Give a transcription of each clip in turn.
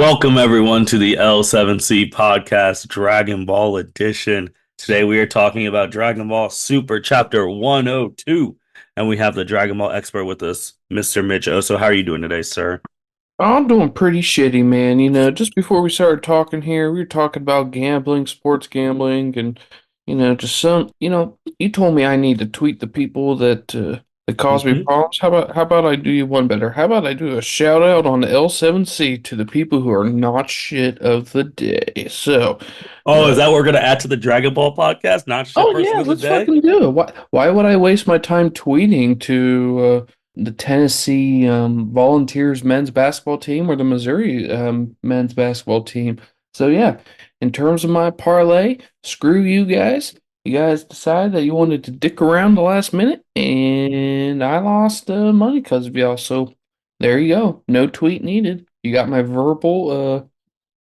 Welcome everyone to the L7C podcast Dragon Ball edition. Today we are talking about Dragon Ball Super chapter 102 and we have the Dragon Ball expert with us, Mr. Mitch Oso. How are you doing today, sir? I'm doing pretty shitty, man. Just before we started talking here, we were talking about gambling, sports gambling, and just some. You told me I need to tweet the people that cause me hmm problems. How about I do you one better? How about I do a shout out on the L7C to the people who are not shit of the day? So, Oh, is uh, that what we're gonna add to the Dragon Ball podcast? Not shit oh person yeah, of the let's day? fucking do it. Why would I waste my time tweeting to the Tennessee Volunteers men's basketball team or the Missouri men's basketball team? So yeah, in terms of my parlay, screw you guys. You guys decided that you wanted to dick around the last minute, and I lost money because of y'all. So there you go. No tweet needed. You got my verbal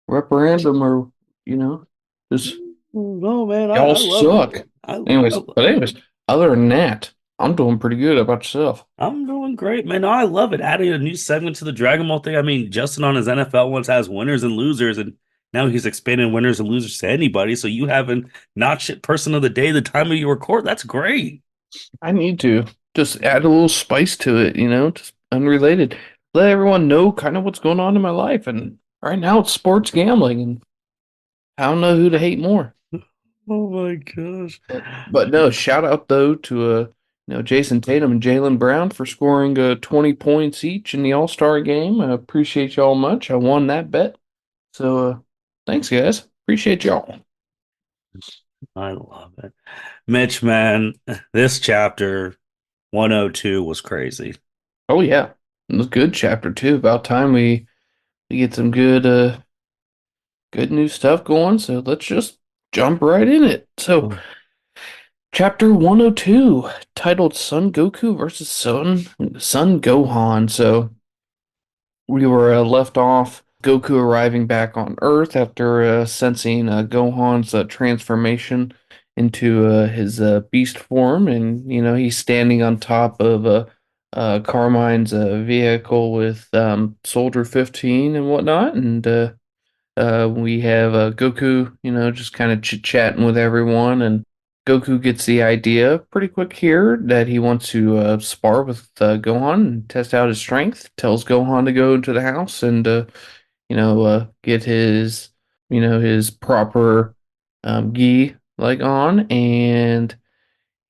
referendum, or you know, just. No, man, Y'all I love it. suck. I, Anyways, other than that, I'm doing pretty good. How about yourself? I'm doing great, man. No, I love it. Adding a new segment to the Dragon Ball thing. I mean, Justin on his NFL ones has winners and losers, and now he's expanding winners and losers to anybody. So you having not shit person of the day, the time of your record, that's great. I need to just add a little spice to it, just unrelated. Let everyone know kind of what's going on in my life. And right now it's sports gambling, and I don't know who to hate more. Oh my gosh. But no, shout out though to Jason Tatum and Jalen Brown for scoring 20 points each in the All-Star game. I appreciate y'all much. I won that bet. So thanks guys. Appreciate y'all. I love it. Mitch, man, this chapter 102 was crazy. Oh yeah. It was a good chapter too. About time we get some good new stuff going. So let's just jump right in it. So chapter 102, titled Son Goku versus Son Gohan. So we were left off Goku arriving back on Earth after sensing Gohan's transformation into his beast form, and he's standing on top of Carmine's vehicle with Soldier 15 and whatnot, and we have Goku, just kind of chit-chatting with everyone, and Goku gets the idea pretty quick here that he wants to spar with Gohan and test out his strength. Tells Gohan to go into the house and get his proper gi like on, and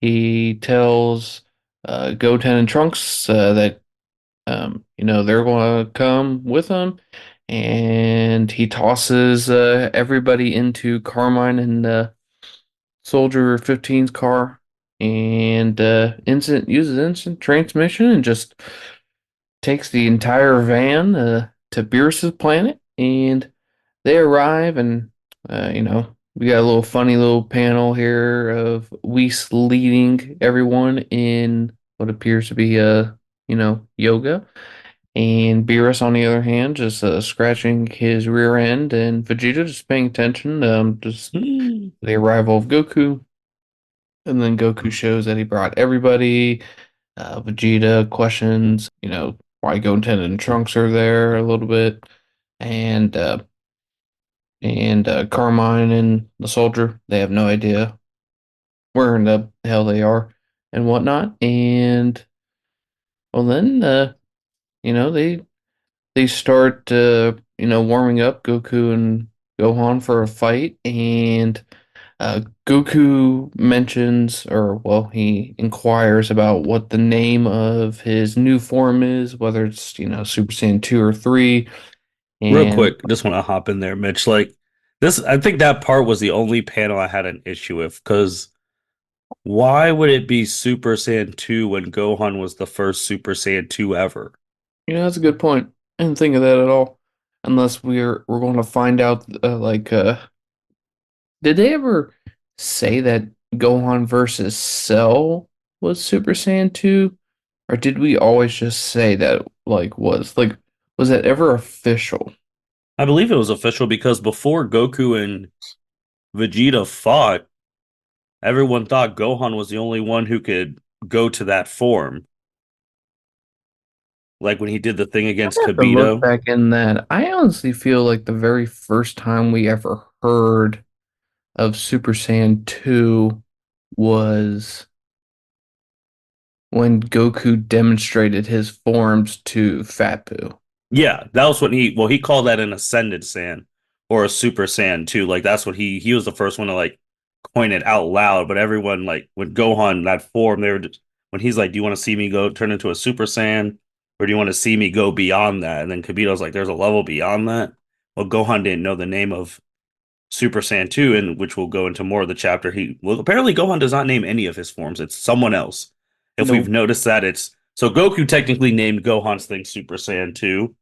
he tells Goten and Trunks that they're going to come with him, and he tosses everybody into Carmine and Soldier 15's car, and instant uses instant transmission and just takes the entire van to Beerus's planet, and they arrive, and we got a little funny little panel here of Whis leading everyone in what appears to be yoga. And Beerus, on the other hand, just scratching his rear end, and Vegeta just paying attention. Just Hmm. the arrival of Goku, and then Goku shows that he brought everybody. Vegeta questions, why Goten and Trunks are there a little bit, and Carmine and the soldier, they have no idea where in the hell they are and whatnot. And well, then they start warming up Goku and Gohan for a fight, and Goku mentions, or well, he inquires about what the name of his new form is, whether it's Super Saiyan 2 or 3. Real And quick, just want to hop in there, Mitch. Like this, I think that part was the only panel I had an issue with because why would it be Super Saiyan 2 when Gohan was the first Super Saiyan 2 ever? that's a good point. I didn't think of that at all. Unless we're going to find out, did they ever say that Gohan versus Cell was Super Saiyan 2? Or did we always just say that, was that ever official? I believe it was official because before Goku and Vegeta fought, everyone thought Gohan was the only one who could go to that form. like when he did the thing I against have to look Kibito. back in that. I honestly feel like the very first time we ever heard of Super Saiyan 2 was when Goku demonstrated his forms to Fat Buu. Yeah, that was when he called that an Ascended Saiyan or a Super Saiyan too. Like that's what he was the first one to like coin it out loud. But everyone like when Gohan that form, they were just, when he's like, "Do you want to see me go turn into a Super Saiyan, or do you want to see me go beyond that?" And then Kibito's like, "There's a level beyond that." Well, Gohan didn't know the name of Super Saiyan 2, and which will go into more of the chapter. He well, apparently Gohan does not name any of his forms. It's someone else. If we've No, noticed that, it's so Goku technically named Gohan's thing Super Saiyan 2,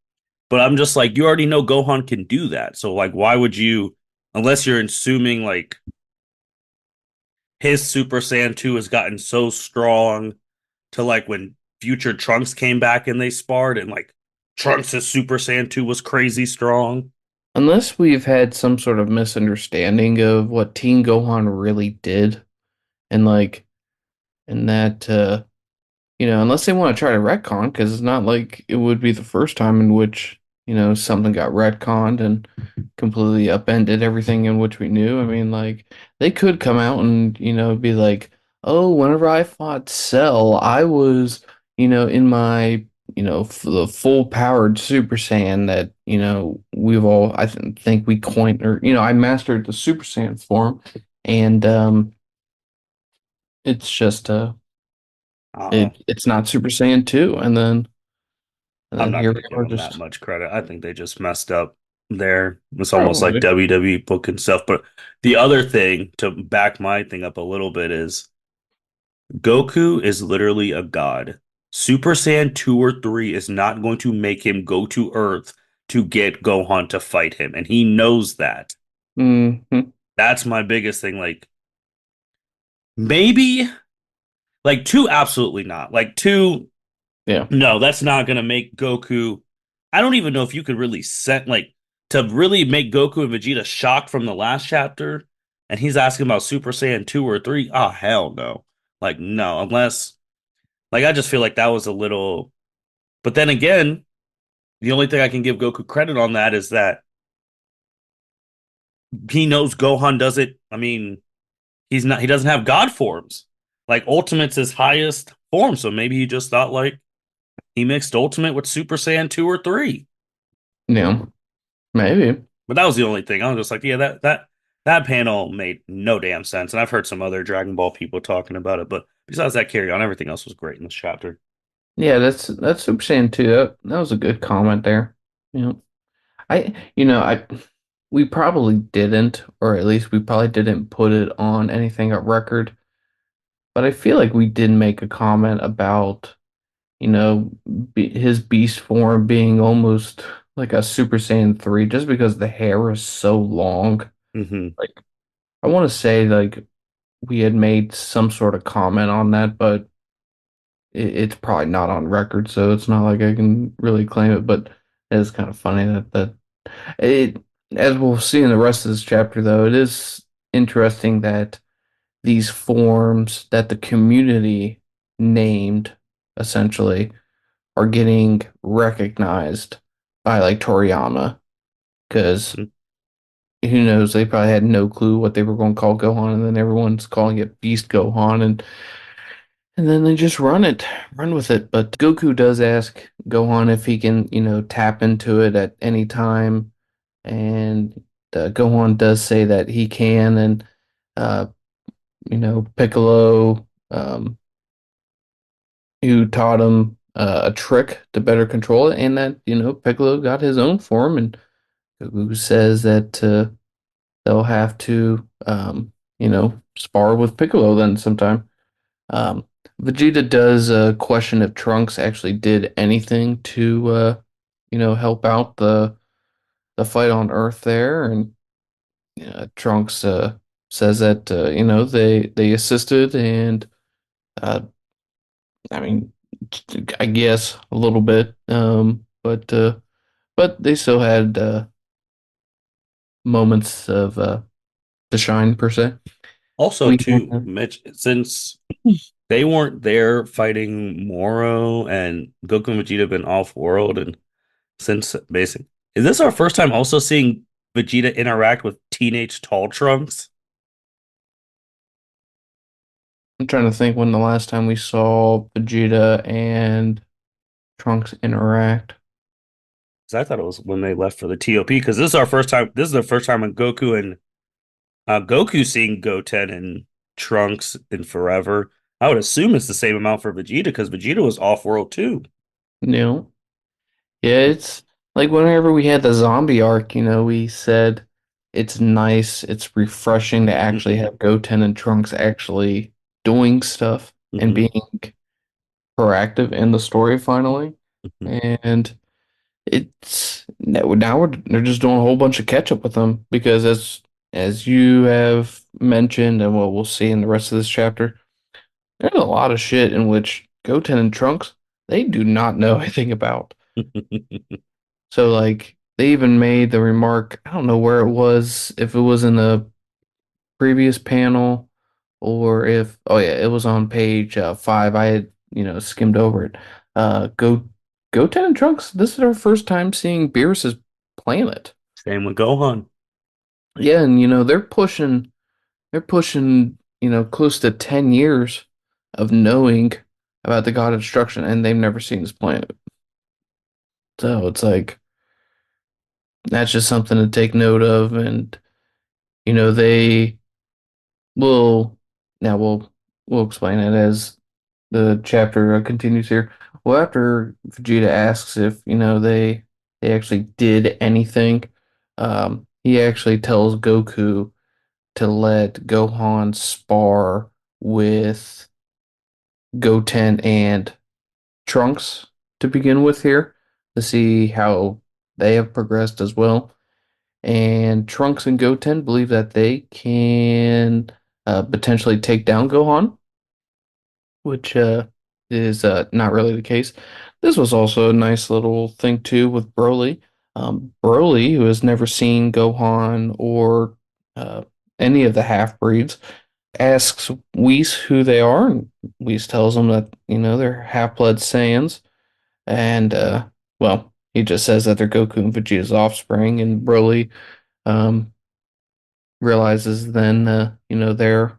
but I'm just like, you already know Gohan can do that. So like, why would you, unless you're assuming like his Super Saiyan 2 has gotten so strong to like when future Trunks came back and they sparred and like Trunks' Super Saiyan 2 was crazy strong. unless we've had some sort of misunderstanding of what Teen Gohan really did, and like, and that, unless they want to try to retcon, because it's not like it would be the first time in which, something got retconned and completely upended everything in which we knew. I mean, like, they could come out and, be like, oh, whenever I fought Cell, I was, in my, the full powered Super Saiyan that, we've all, think we coined, or, I mastered the Super Saiyan form. And it's just, Uh, it's not Super Saiyan 2. And I'm then not here we going to give are them that just much credit. I think they just messed up there. It's almost like probably. WWE booking stuff. But the other thing to back my thing up a little bit is Goku is literally a god. Super Saiyan 2 or 3 is not going to make him go to Earth to get Gohan to fight him. And he knows that. Hmm. That's my biggest thing. Like, maybe, like, 2, absolutely not. Like, 2, Yeah. no, that's not going to make Goku. I don't even know if you could really set, like, to really make Goku and Vegeta shocked from the last chapter. And he's asking about Super Saiyan 2 or 3. Oh, hell no. Like, no, unless, like, I just feel like that was a little. But then again, the only thing I can give Goku credit on that is that he knows Gohan does it. I mean, he doesn't have God forms. Like Ultimate's his highest form, so maybe he just thought like he mixed Ultimate with Super Saiyan 2 or 3. Yeah. Maybe. But that was the only thing. I was just like, yeah, that panel made no damn sense. And I've heard some other Dragon Ball people talking about it, but besides that carry on, everything else was great in this chapter. Yeah, that's Super Saiyan 2. That was a good comment there. Yeah. I we probably didn't, or at least we probably didn't put it on anything at record, but I feel like we did make a comment about, his beast form being almost like a Super Saiyan 3 just because the hair is so long. Hmm. Like, I want to say like we had made some sort of comment on that, but it's probably not on record, so it's not like I can really claim it. But it's kind of funny that it, as we'll see in the rest of this chapter, though, it is interesting that these forms that the community named essentially are getting recognized by like Toriyama, because who knows, they probably had no clue what they were going to call Gohan, and then everyone's calling it Beast Gohan, and then they just run with it. But Goku does ask Gohan if he can, tap into it at any time, and Gohan does say that he can, and uh, Piccolo, who taught him a trick to better control it, and that Piccolo got his own form, and Goku says that they'll have to, spar with Piccolo then sometime. Um, Vegeta does question if Trunks actually did anything to, help out the fight on Earth there, and Trunks says that they assisted, and uh, I mean, I guess a little bit, but they still had moments of to shine per se. Also, We too, Mitch, since they weren't there fighting Moro and Goku and Vegeta have been off world and since basic. Is this our first time also seeing Vegeta interact with teenage tall Trunks? I'm trying to think when the last time we saw Vegeta and Trunks interact. 'Cause I thought it was when they left for the TOP. Because this is our first time. This is the first time when Goku seeing Goten and Trunks in forever. I would assume it's the same amount for Vegeta because Vegeta was off world too. No. Yeah, it's like whenever we had the zombie arc, we said it's nice, it's refreshing to actually have Goten and Trunks actually doing stuff and Hmm. being proactive in the story finally. Hmm. And it's now they're just doing a whole bunch of catch up with them because as you have mentioned and what we'll see in the rest of this chapter, there's a lot of shit in which Goten and Trunks they do not know anything about. So like they even made the remark, I don't know where it was, if it was in the previous panel or if oh yeah, it was on page 5. I had, skimmed over it. Goten and Trunks, this is our first time seeing Beerus's planet. Same with Gohan. Yeah, and they're pushing, close to 10 years of knowing about the God of Destruction and they've never seen this planet. So it's like that's just something to take note of and they will now we'll explain it as the chapter continues here. Well, after Vegeta asks if they actually did anything, he actually tells Goku to let Gohan spar with Goten and Trunks to begin with here to see how they have progressed as well. And Trunks and Goten believe that they can potentially take down Gohan, which is not really the case. This was also a nice little thing too with Broly. Broly, who has never seen Gohan or uh, any of the half breeds, asks Whis who they are, and Whis tells him that they're half-blood Saiyans, and well, he just says that they're Goku and Vegeta's offspring, and Broly um, realizes then they're half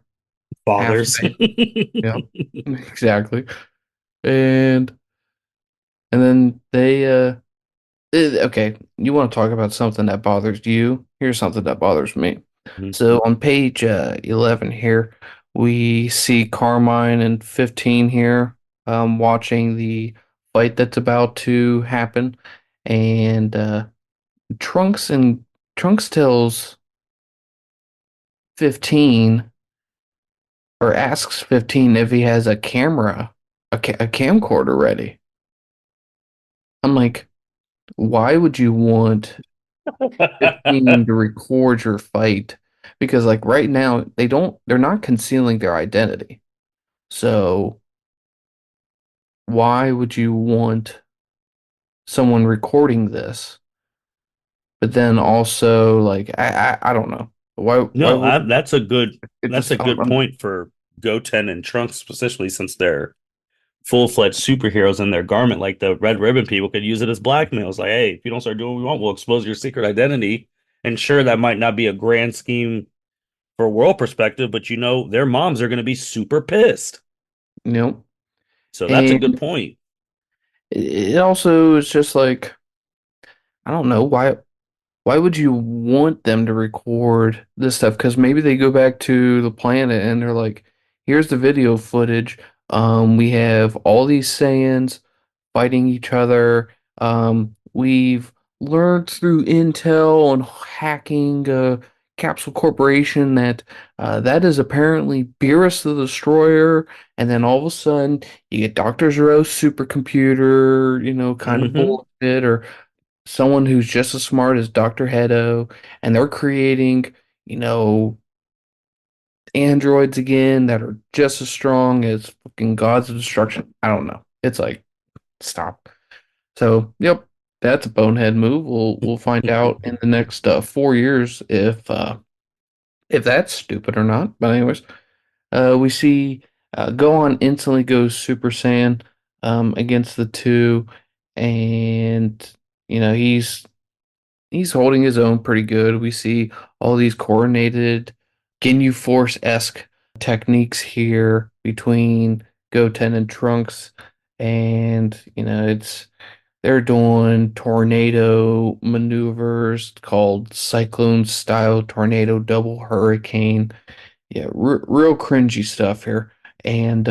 Fathers. Saiyan. Yeah, exactly, and then okay, you want to talk about something that bothers you? Here's something that bothers me. So on page 11 here, we see Carmine and 15 here watching the fight that's about to happen. And Trunks and Trunks tells 15 or asks 15 if he has a camera, a camcorder ready. I'm like, why would you want 15 to record your fight? Because like right now they're not concealing their identity. So why would you want someone recording this? But then also like I don't know. Why No, would it that's just a good point for Goten and Trunks, especially since they're full-fledged superheroes in their garment. Like the Red Ribbon people could use it as blackmail. It's like, hey, if you don't start doing what we want, we'll expose your secret identity. And sure, that might not be a grand scheme for world perspective, but their moms are going to be super pissed. you know. So that's a good And point. it also is just like I don't know why would you want them to record this stuff? Because maybe they go back to the planet and they're like, here's the video footage. We have all these Saiyans fighting each other. We've learned through intel on hacking Capsule Corporation that that is apparently Beerus the Destroyer. And then all of a sudden, you get Dr. Zero's supercomputer, kind of Hmm. bullshit, or someone who's just as smart as Dr. Hedo, and they're creating, you know, androids again that are just as strong as fucking gods of destruction. I don't know. It's like, stop. So, yep, that's a bonehead move. We'll find out in the next 4 years if that's stupid or not. But anyways, we see Gohan instantly goes Super Saiyan against the two, and he's holding his own pretty good. We see all these coordinated Ginyu Force-esque techniques here between Goten and Trunks, and it's they're doing tornado maneuvers called cyclone style tornado double hurricane. Yeah, real cringy stuff here. And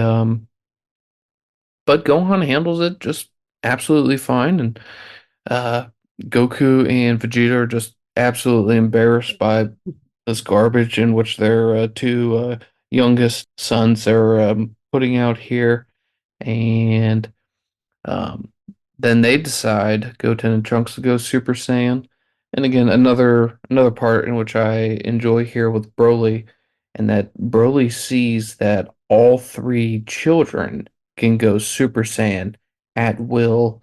but Gohan handles it just absolutely fine, and uh Goku and Vegeta are just absolutely embarrassed by this garbage in which their two youngest sons are putting out here, and um, then they decide Goten and Trunks to go Super Saiyan. And again, another part in which I enjoy here with Broly, and that Broly sees that all three children can go Super Saiyan at will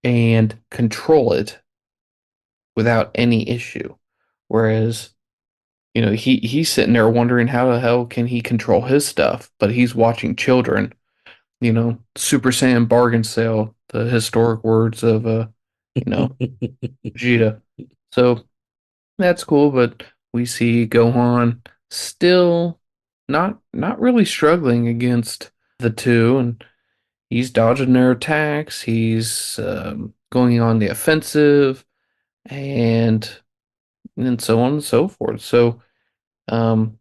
and control it without any issue. Whereas, he's sitting there wondering how the hell can he control his stuff, but he's watching children, Super Saiyan bargain sale, the historic words of Vegeta. So that's cool, but we see Gohan still not really struggling against the two, and he's dodging their attacks. He's going on the offensive, and so on and so forth. So um,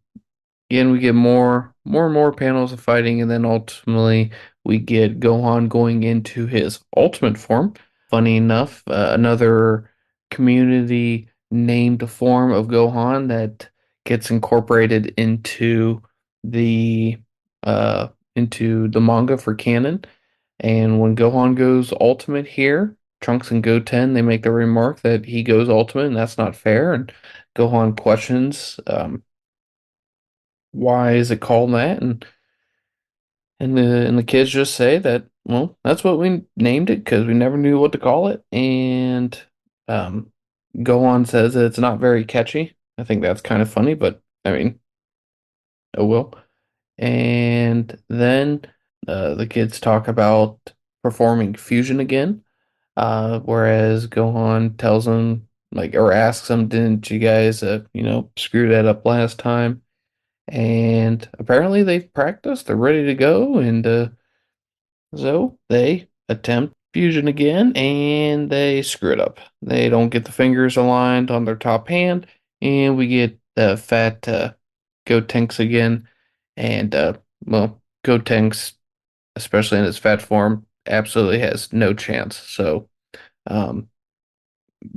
again, we get more and more panels of fighting, and then ultimately we get Gohan going into his ultimate form. Funny enough, another community named form of Gohan that gets incorporated the uh into the manga for canon. And when Gohan goes ultimate here, Trunks and Goten, they make the remark that he goes ultimate and that's not fair. And Gohan questions why is it called that? And the kids just say that, well, that's what we named it because we never knew what to call it. And um, Gohan says that it's not very catchy. I think that's kind of funny, but I mean, oh well. And then the kids talk about performing fusion again, whereas Gohan tells them, like, or asks them, didn't you guys, screw that up last time? And apparently they've practiced, they're ready to go, and so they attempt fusion again and they screw it up. They don't get the fingers aligned on their top hand, and we get the fat Gotenks again. And well, Gotenks, especially in its fat form, absolutely has no chance. So um,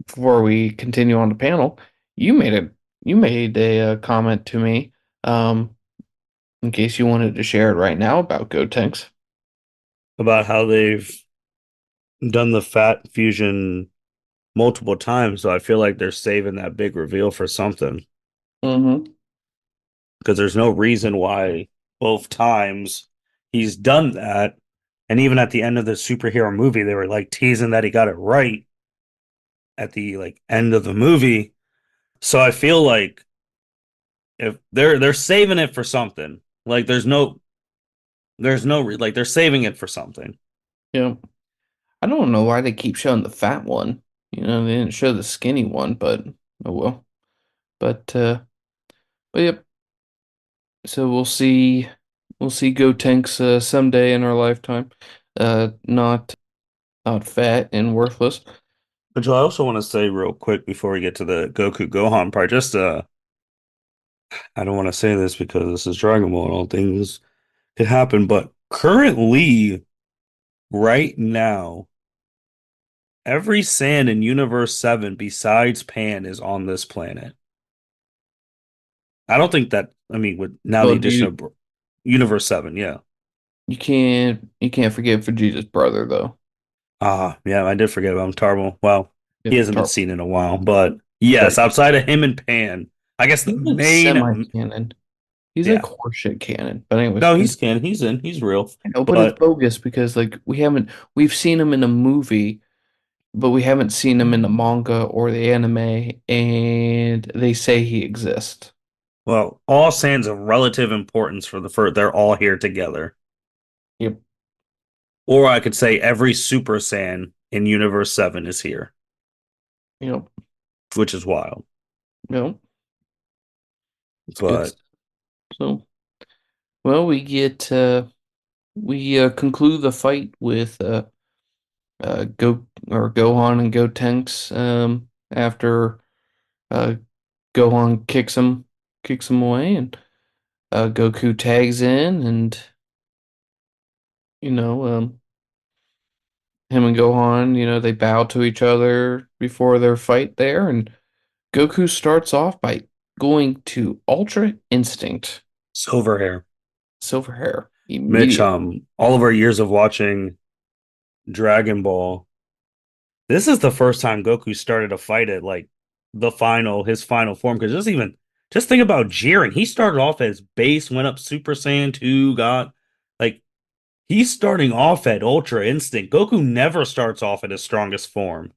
before we continue on the panel, you made a comment to me. Um, in case you wanted to share it right now about Gotenks. About how they've done the fat fusion multiple times, so I feel like they're saving that big reveal for something Mm-hmm. because there's no reason why both times he's done that. And even at the end of the superhero movie, they were like teasing that he got it right at the like end of the movie. So I feel like if they're saving it for something, like like they're saving it for something. Yeah. I don't know why they keep showing the fat one. They didn't show the skinny one, but oh well. But yep. So we'll see Gotenks someday in our lifetime. Not fat and worthless. But I also want to say real quick before we get to the Goku Gohan part, just I don't want to say this because this is Dragon Ball and all things could happen, but currently, right now, every Saiyan in Universe 7 besides Pan is on this planet. I don't think that, I mean, with now the Well, do addition you of Universe 7, yeah. you can't forget Vegeta's brother though. Ah, yeah, I did forget about him. Tarble. Well, he Yep, hasn't been seen in a while, but yes, right. outside of him and Pan, I guess the He's like main, semi-canon. He's like yeah. horseshit canon. But anyways, No, he's can, he's in, he's real, I know, but it's but bogus because like we've seen him in a movie, but we haven't seen him in the manga or the anime, and they say he exists. well, all Saiyans of relative importance for they're all here together. Yep. Or I could say every Super Saiyan in Universe 7 is here, Yep. which is wild. Yep. Good. But So, well, we conclude the fight with Gohan and Gotenks after uh Gohan kicks him away, and Goku tags in, and you know him and Gohan, they bow to each other before their fight there, and Goku starts off by going to Ultra Instinct silver hair. Silver Hair Mitch, immediately. all of our years of watching Dragon Ball, this is the first time Goku started to fight at like his final form. Because just think about Jiren. He started off as base, went up Super Saiyan 2, got like he's starting off at Ultra Instinct. Goku never starts off at his strongest form.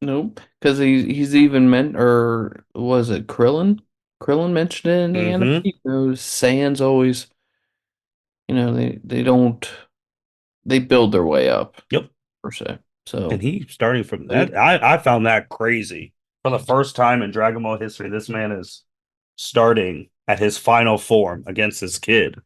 Nope, because he's even meant, or was it Krillin? Krillin mentioned it in the anime. Hmm. Saiyans always, they don't they build their way up Yep. per se. And So he starting from it, that. I found that crazy. For the first time in Dragon Ball history, this man is starting at his final form against his kid.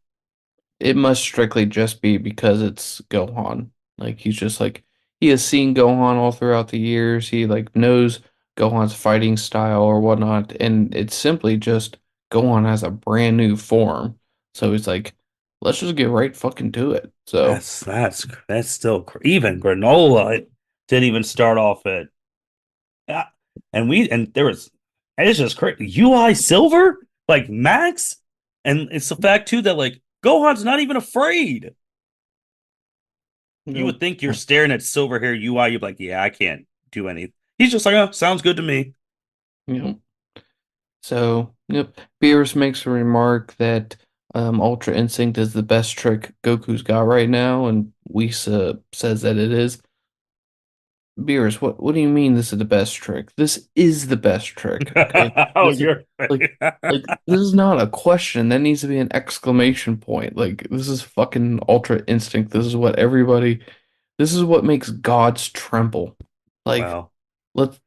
it must strictly just be because it's Gohan. Like he's just like he has seen Gohan all throughout the years. He like knows Gohan's fighting style or whatnot, and it's simply just Gohan has a brand new form. So he's like, let's just get right fucking to it. So That's still even granola didn't even start off at yeah. And there was and it's just crazy. UI Silver like Max, and it's the fact too that like Gohan's not even afraid. You would you think you're know, staring at silver hair UI. You're like, yeah, I can't do anything. He's just like, oh, sounds good to me. you know. So, yep. Beerus makes a remark that Ultra Instinct is the best trick Goku's got right now, and Whis says that it is. Beerus, what do you mean this is the best trick? This is the best trick, okay? Oh, This is you're like this is not a question. That needs to be an exclamation point. Like this is fucking Ultra Instinct. This is what makes gods tremble. Like well. let's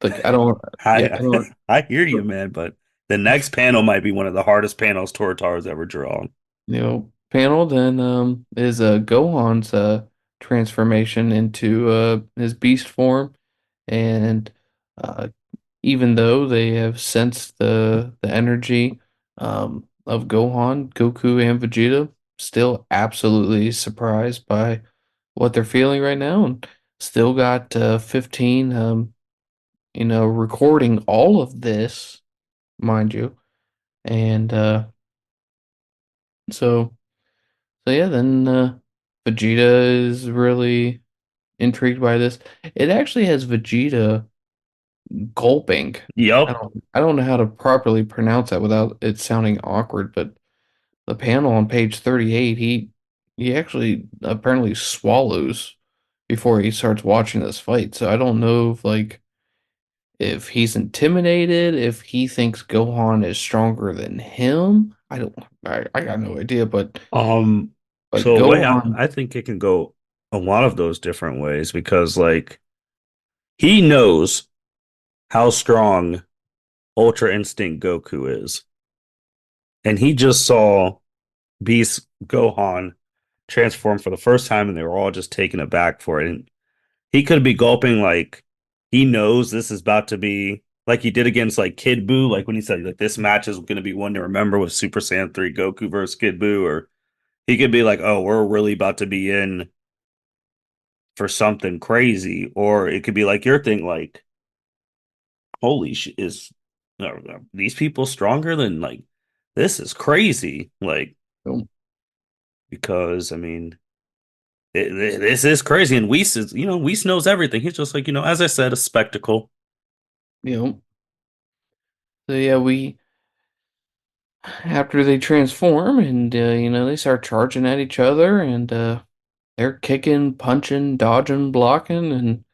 like I don't yeah, I I don't I hear you, man, but the next panel might be one of the hardest panels Toritaro's ever drawn. panel then is Gohan's transformation into his beast form, and uh even though they have sensed the energy of Gohan, Goku and Vegeta still absolutely surprised by what they're feeling right now, and still got 15 recording all of this, mind you. And so So yeah, then Vegeta is really intrigued by this. It actually has Vegeta gulping. I Yup. don't I don't know how to properly pronounce that without it sounding awkward, but the panel on page 38, he actually apparently swallows before he starts watching this fight. So I don't know if he's intimidated, if he thinks Gohan is stronger than him. I got no idea, but So wait, Gohan, I think it can go a lot of those different ways because like he knows how strong Ultra Instinct Goku is. And he just saw Beast Gohan transform for the first time and they were all just taken aback for it. And he could be gulping like he knows this is about to be like he did against like Kid Buu, like when he said like this match is going to be one to remember with Super Saiyan 3 Goku versus Kid Buu, or he could be like, oh, we're really about to be in for something crazy, or it could be like your thing, like holy shit, are these people stronger than like this is crazy, like because I mean this is crazy, and Weiss is Weiss knows everything. He's just like as I said, a spectacle. you know, So yeah, we after they transform and they start charging at each other and they're kicking, punching, dodging, blocking, and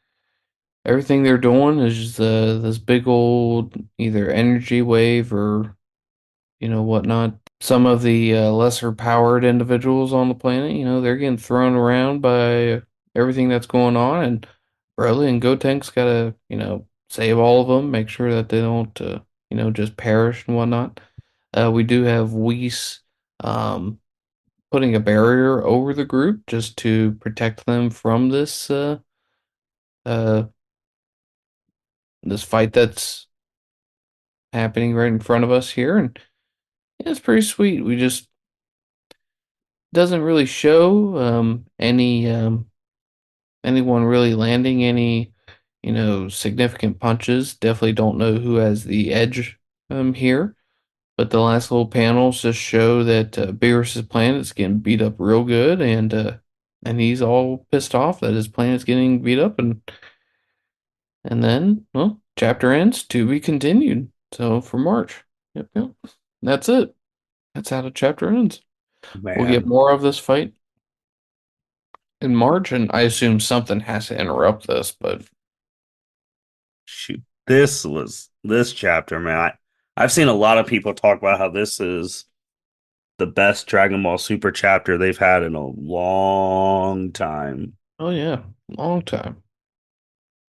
everything they're doing is just, this big old either energy wave or whatnot. some of the lesser powered individuals on the planet, they're getting thrown around by everything that's going on, and Broly and Gotenks gotta, save all of them, make sure that they don't, just perish and whatnot. We do have Whis um, putting a barrier over the group just to protect them from uh, this fight that's happening right in front of us here, and yeah, it's pretty sweet. We just doesn't really show anyone really landing any, significant punches. Definitely don't know who has the edge here. But the last little panels just show that Beerus's planet's getting beat up real good, and he's all pissed off that his planet's getting beat up, and then, well, chapter ends to be continued. So for March, yep, yep, that's it. That's how the chapter ends. We'll get Man, more of this fight in March, and I assume something has to interrupt this, but shoot. This chapter, man. I've seen a lot of people talk about how this is the best Dragon Ball Super chapter they've had in a long time. oh yeah, long time.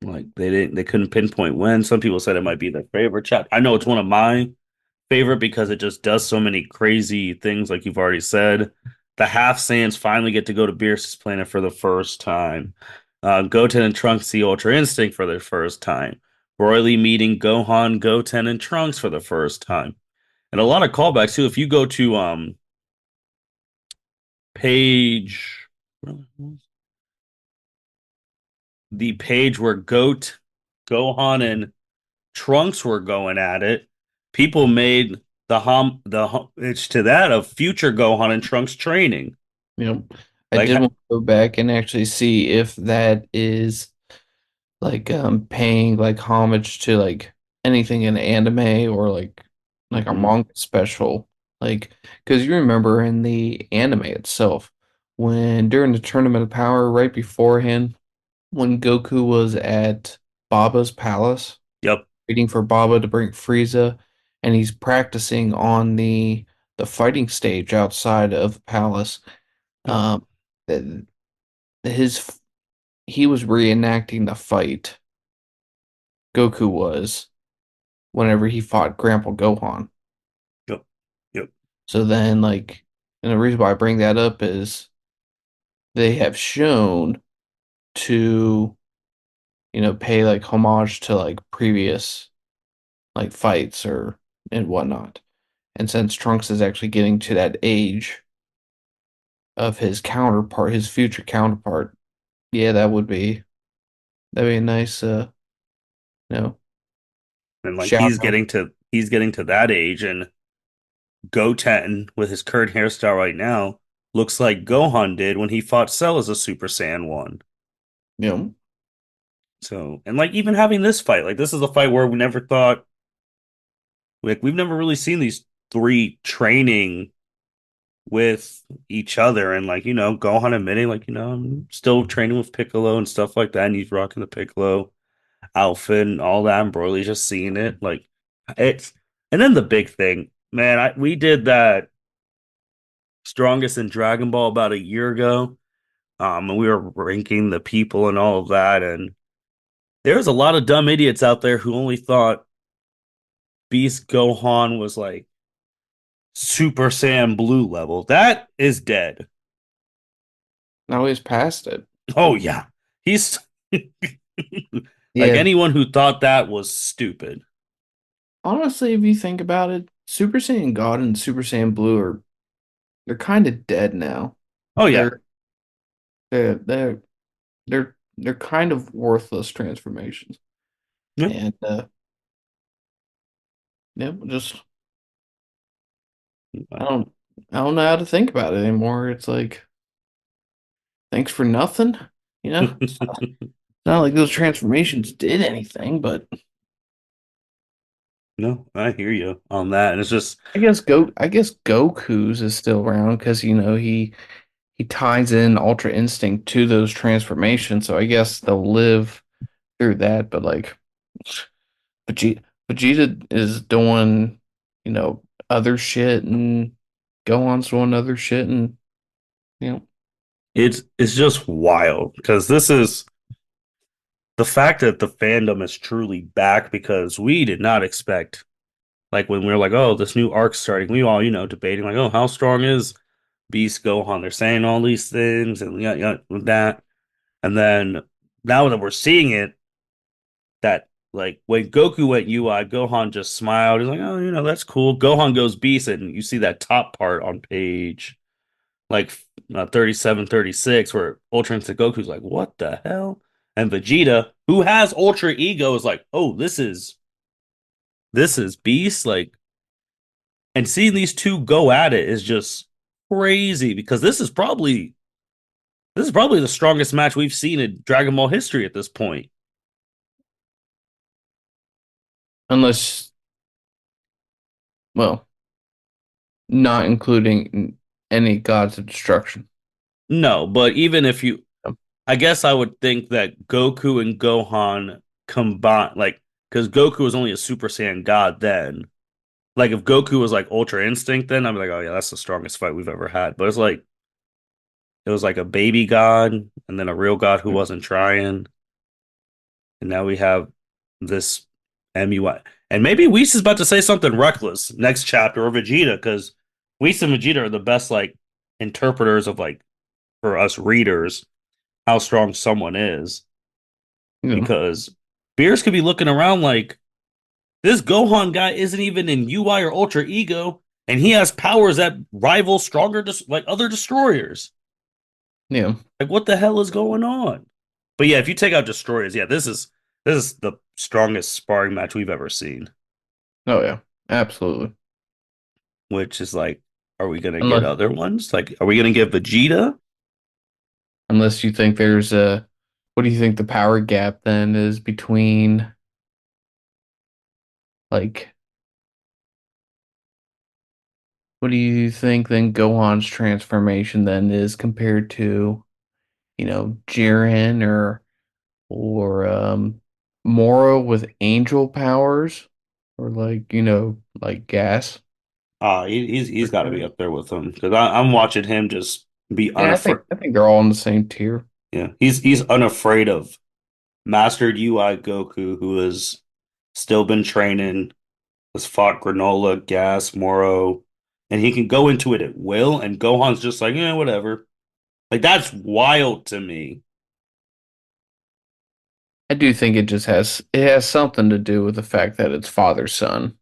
Like they couldn't pinpoint when. Some people said it might be their favorite chapter. I know it's one of my favorite because it just does so many crazy things, like you've already said. The half Saiyans finally get to go to Beerus's planet for the first time. Goten and Trunks see Ultra Instinct for their first time. Broly meeting Gohan, Goten, and Trunks for the first time. And a lot of callbacks too. If you go to page the page where Gohan, and Trunks were going at it, people made the homage to that of future Gohan and Trunks training. Yep. I Like, did want to go back and actually see if that is like paying like homage to like anything in anime or like a mhm, manga special. Like, because you remember in the anime itself, when during the Tournament of Power right beforehand, when Goku was at Baba's palace yep, waiting for Baba to bring Frieza, and he's practicing on the fighting stage outside of the palace. yep, Um, th- his he was reenacting the fight Goku was whenever he fought Grandpa Gohan. yep, yep. So then, like, and the reason why I bring that up is they have shown to, pay like homage to like previous like fights or and whatnot. And since Trunks is actually getting to that age of his counterpart, his future counterpart, yeah, that'd be a nice you know, And like shout out. he's getting to that age, and Goten with his current hairstyle right now looks like Gohan did when he fought Cell as a Super Saiyan 1. You know, So, and like even having this fight, like this is a fight where we never thought, like we've never really seen these three training with each other, and like Gohan admitting like I'm still training with Piccolo and stuff like that, and he's rocking the Piccolo outfit and all that, and Broly's just seeing it like it's. And then the big thing, man, we did that strongest in Dragon Ball about a year ago, and we were ranking the people and all of that, and there's a lot of dumb idiots out there who only thought Beast Gohan was like Super Saiyan Blue level. That is dead. now he's past it. Oh yeah, he's like Yeah, anyone who thought that was stupid. honestly, if you think about it, Super Saiyan God and Super Saiyan Blue are they're kind of dead now. Oh yeah, They're they're they're they're kind of worthless transformations. yeah. And yeah, just I don't I don't know how to think about it anymore. It's like thanks for nothing, you know? It's not like those transformations did anything, but No, I hear you on that, and it's just I guess Goku's is still around because he ties in Ultra Instinct to those transformations, so I guess they'll live through that, but like Vegeta is doing, other shit and Gohan's doing other shit, and you know, It's just wild because this is the fact that the fandom is truly back because we did not expect like when we were like, oh, this new arc starting, we all, debating like, oh, how strong is Beast Gohan? They're saying all these things and with that. And then now that we're seeing it, that like when Goku went UI, Gohan just smiled. He's like, oh, that's cool. Gohan goes Beast, and you see that top part on page like 37, 36, where Ultra Instinct Goku's like, what the hell? And Vegeta, who has Ultra Ego, is like, oh, this is Beast. Like, and seeing these two go at it is just crazy because this is probably the strongest match we've seen in Dragon Ball history at this point. unless, well, not including any gods of destruction. No, but even if you, I guess I would think that Goku and Gohan combine, like, because Goku was only a Super Saiyan God then. Like, if Goku was like Ultra Instinct, then I'd be like, oh yeah, that's the strongest fight we've ever had. But it's like it was like a baby god and then a real god who wasn't trying, and now we have this MUI. And maybe Whis is about to say something reckless next chapter or Vegeta, because Whis and Vegeta are the best like interpreters of like for us readers how strong someone is. Yeah, Because Beers could be looking around like this Gohan guy isn't even in UI or Ultra Ego, and he has powers that rival stronger, like other destroyers. yeah. Like, what the hell is going on? But yeah, if you take out destroyers, yeah, this is the strongest sparring match we've ever seen. Oh yeah, absolutely. Which is like, are we gonna get Unless other ones? Like, are we gonna get Vegeta? unless you think there's a, what do you think the power gap then is between like, what do you think then Gohan's transformation then is compared to, Jiren or Moro with angel powers or like, like gas He's got to be returns? up there with them because I'm watching him just be Yeah, I unafraid. think I think they're all in the same tier. Yeah, he's unafraid of mastered UI Goku, who has still been training, has fought Granola, Gas, Moro, and he can go into it at will. And Gohan's just like, yeah, whatever. Like that's wild to me. I do think it has something to do with the fact that it's father son.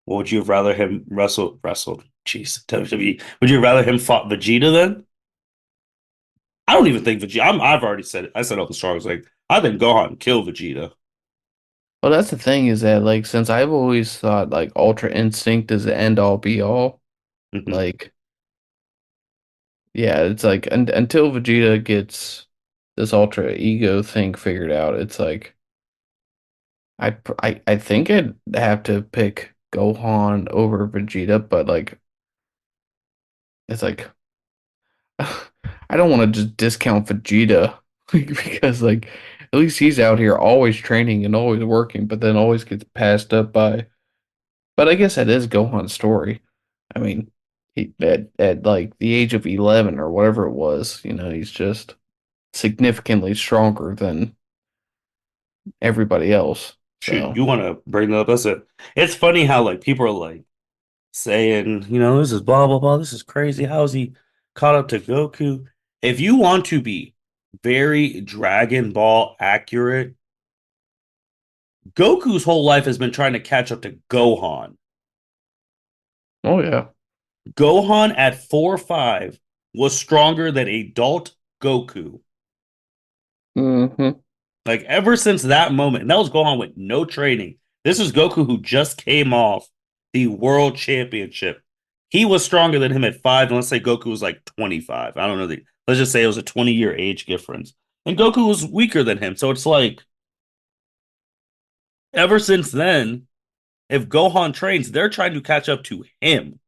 What would you have rather him wrestled? Jeez, WWE. Would you rather him fought Vegeta then? I don't even think Vegeta. I've already said it. I said all the strongest. Like I think Gohan killed Vegeta. Well, that's the thing is that like since I've always thought like Ultra Instinct is the end all be all, Hmm. like yeah, it's like until Vegeta gets this Ultra Ego thing figured out, it's like I think I'd have to pick Gohan over Vegeta, but like it's like I don't want to just discount Vegeta because like at least he's out here always training and always working, but then always gets passed up by. But I guess that is Gohan's story. I mean, he at like the age of 11 or whatever it was, he's just significantly stronger than everybody else. Shoot, So, you want to bring that up? That's it. It's funny how like people are like saying, this is blah blah blah. This is crazy. How is he caught up to Goku? If you want to be very Dragon Ball accurate, Goku's whole life has been trying to catch up to Gohan. oh yeah. Gohan at 4'5" was stronger than adult Goku. Hmm. Like ever since that moment, and that was Gohan with no training. This is Goku who just came off the world championship. He was stronger than him at 5, and let's say Goku was like 25. I don't know. Let's just say it was a 20-year age difference. And Goku was weaker than him. So it's like, ever since then, if Gohan trains, they're trying to catch up to him.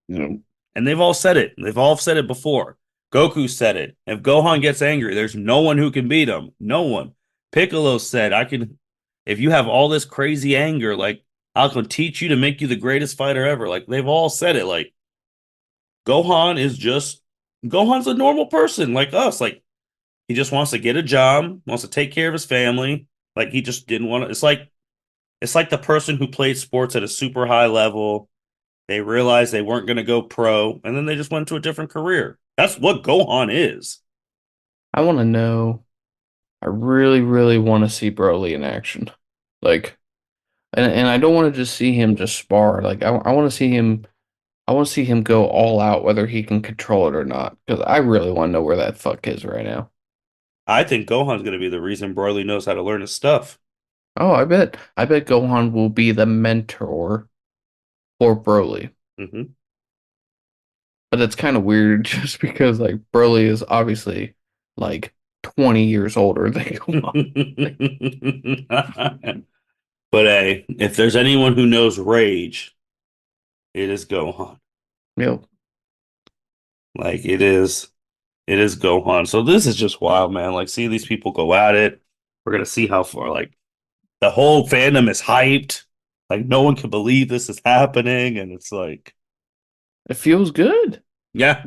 You know, And they've all said it. They've all said it before. Goku said it. If Gohan gets angry, there's no one who can beat him. No one. Piccolo said, I can, if you have all this crazy anger, like I'm gonna teach you to make you the greatest fighter ever. Like they've all said it. Like Gohan is just Gohan's a normal person like us. Like he just wants to get a job, wants to take care of his family. Like he just didn't want to. It's like the person who played sports at a super high level. They realized they weren't going to go pro, and then they just went to a different career. That's what Gohan is. I want to know. I really, really want to see Broly in action. Like, and I don't want to just see him just spar. Like, I want to see him. I want to see him go all out, whether he can control it or not. Because I really want to know where that fuck is right now. I think Gohan's going to be the reason Broly knows how to learn his stuff. Oh, I bet Gohan will be the mentor for Broly. Hmm. But that's kind of weird just because like Broly is obviously like 20 years older than Gohan. But hey, if there's anyone who knows rage, it is Gohan. Yep. Like it is Gohan. So this is just wild, man. Like see these people go at it. We're gonna see how far. Like the whole fandom is hyped. Like no one can believe this is happening, and it's like, It feels good. yeah,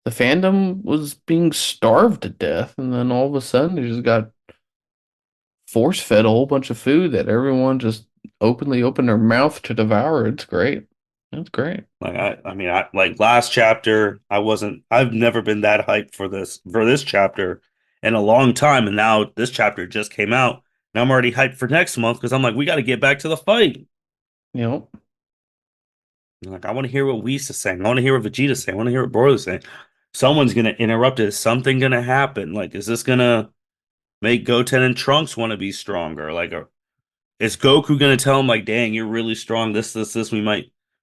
The fandom was being starved to death, and then all of a sudden they just got force fed a whole bunch of food that everyone just openly opened their mouth to devour. It's great. It's great. like I mean, I like last chapter. I've never been that hyped for this chapter in a long time, and now this chapter just came out, and I'm already hyped for next month because I'm like, we got to get back to the fight. Yep. Like I want to hear what Whis is saying. I want to hear what Vegeta's saying. I want to hear what Broly's saying. Someone's gonna interrupt it. Is something gonna happen? Like, is this gonna make Goten and Trunks want to be stronger? Like, is Goku gonna tell him like, "Dang, you're really strong. This.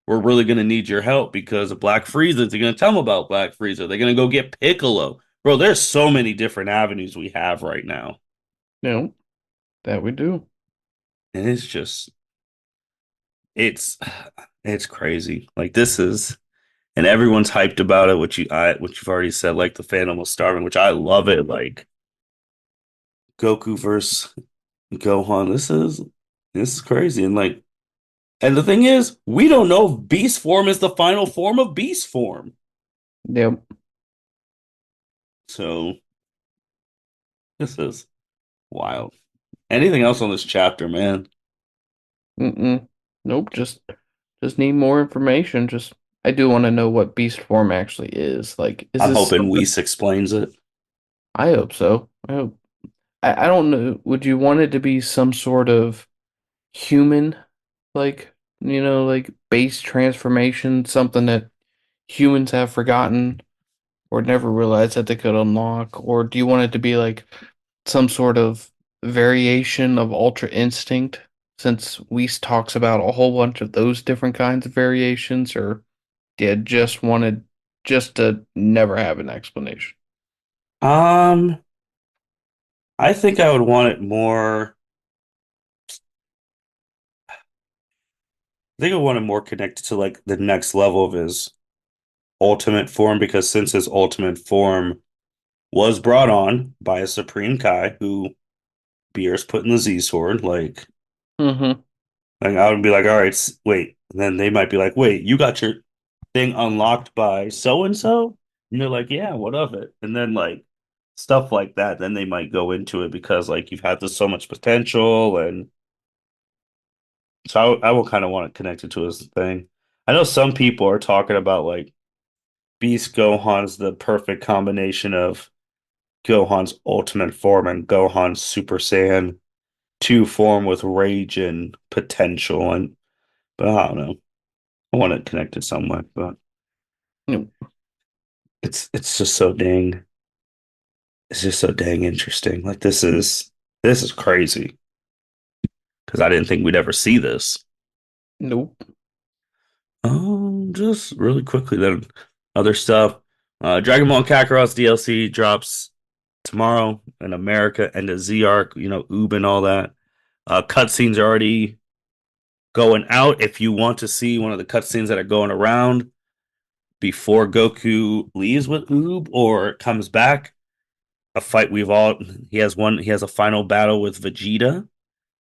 We're really gonna need your help because of Black Frieza." They're gonna tell him about Black Frieza. They're gonna go get Piccolo, bro. There's so many different avenues we have right now, Yep. That we do. and it's it's crazy. Like this is, and everyone's hyped about it. Which you've already said. Like the fandom was starving, which I love it. Like Goku versus Gohan. This is crazy, and like. And the thing is, we don't know if beast form is the final form of beast form. Yep. So this is wild. Anything else on this chapter, man? Mm-mm. Nope. Just need more information. Just I do want to know what beast form actually is. Like, is I'm this hoping something? Whis explains it. I hope so. I hope. I don't know. Would you want it to be some sort of human, like, like base transformation, something that humans have forgotten or never realized that they could unlock? Or do you want it to be like some sort of variation of Ultra Instinct, since Whis talks about a whole bunch of those different kinds of variations, or do you just wanted just to never have an explanation? Um, I think I would want it more. I think I want it more connected to like the next level of his ultimate form because since his ultimate form was brought on by a Supreme Kai who Beerus put in the Z sword, Mm-hmm. like I would be like, all right, wait. And then they might be like, wait, you got your thing unlocked by so and so? And you're like, yeah, what of it? And then like stuff like that, then they might go into it because like you've had this so much potential, and so I will kind of want to connect it to his thing. I know some people are talking about like Beast Gohan's the perfect combination of Gohan's ultimate form and Gohan's Super Saiyan 2 form with rage and potential, and but I don't know. I want it connected somewhere, but it's just so dang it's just so dang interesting. Like this is crazy because I didn't think we'd ever see this. Nope. Just really quickly then other stuff. Dragon Ball Kakarot's DLC drops tomorrow in America and the Z arc, Oob and all that. Cutscenes are already going out. If you want to see one of the cutscenes that are going around before Goku leaves with Oob or comes back, a fight we've all he has a final battle with Vegeta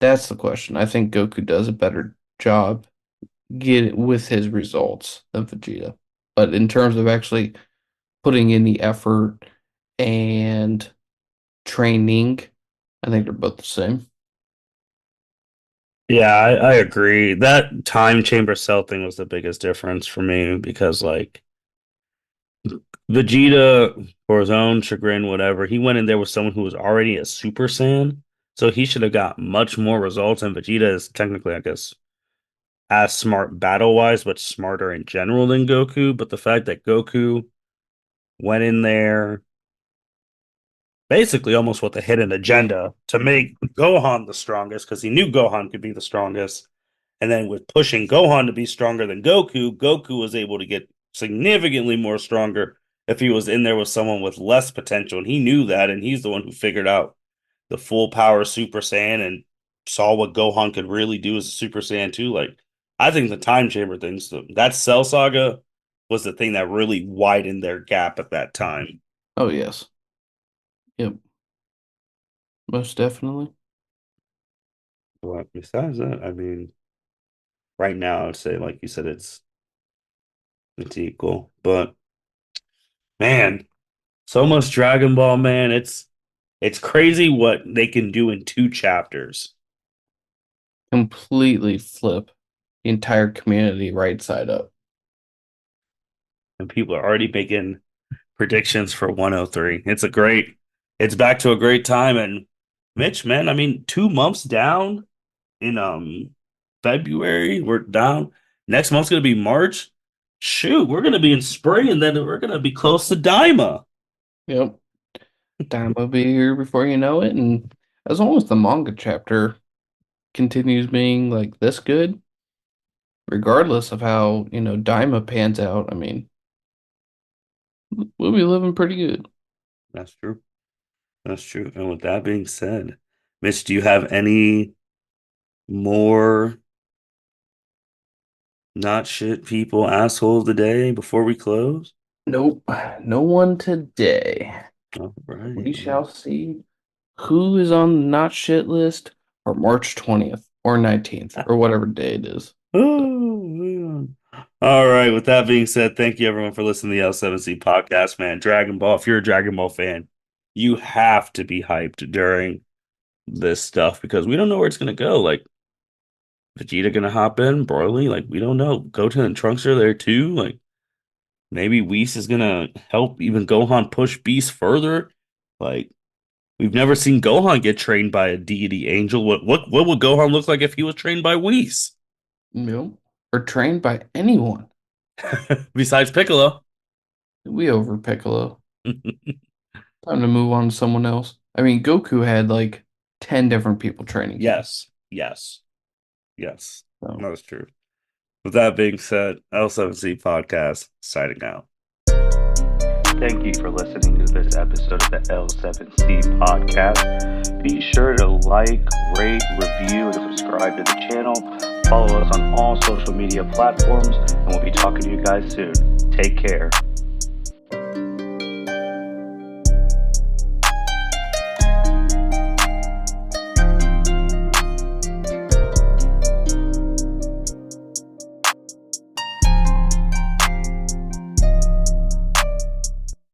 That's the question. I think Goku does a better job get it with his results than Vegeta. But in terms of actually putting in the effort and training, I think they're both the same. Yeah, I agree. That time chamber cell thing was the biggest difference for me because like Vegeta, for his own chagrin, whatever, he went in there with someone who was already a Super Saiyan, so he should have got much more results. And Vegeta is technically, I guess, as smart battle wise, but smarter in general than Goku. But the fact that Goku went in there basically almost with a hidden agenda to make Gohan the strongest because he knew Gohan could be the strongest. And then with pushing Gohan to be stronger than Goku, Goku was able to get significantly more stronger if he was in there with someone with less potential. And he knew that, and he's the one who figured out the full power Super Saiyan and saw what Gohan could really do as a Super Saiyan too. Like, I think the time chamber things, that Cell Saga was the thing that really widened their gap at that time. Oh, yes. Yep, most definitely. But besides that, I mean, right now I'd say, like you said, it's equal. But man, so much Dragon Ball, man. It's crazy what they can do in 2 chapters. Completely flip the entire community right side up. And people are already making predictions for 103. It's back to a great time. And Mitch, man, I mean, 2 months down in February, we're down. Next month's gonna be March. Shoot, we're gonna be in spring, and then we're gonna be close to Daima. Yep. Time will be here before you know it. And as long as the manga chapter continues being like this good, regardless of how, Daima pans out, I mean, we'll be living pretty good. That's true. That's true. And with that being said, Mitch, do you have any more not shit people asshole of the day before we close? Nope. No one today. All right. We shall see who is on the not shit list for March 20th or 19th or whatever day it is. Oh, man. All right. With that being said, thank you everyone for listening to the L7C podcast, man. Dragon Ball, if you're a Dragon Ball fan, you have to be hyped during this stuff because we don't know where it's gonna go. Like Vegeta gonna hop in, Broly, like we don't know. Goten and Trunks are there too. Like maybe Whis is gonna help even Gohan push Beast further. Like we've never seen Gohan get trained by a deity angel. What would Gohan look like if he was trained by Whis? Nope. Or trained by anyone. Besides Piccolo. We over Piccolo. Time to move on to someone else. I mean, Goku had like 10 different people training him. Yes, yes, yes. So. That is true. With that being said, L7C podcast signing out. Thank you for listening to this episode of the L7C podcast. Be sure to like, rate, review, and subscribe to the channel. Follow us on all social media platforms, and we'll be talking to you guys soon. Take care.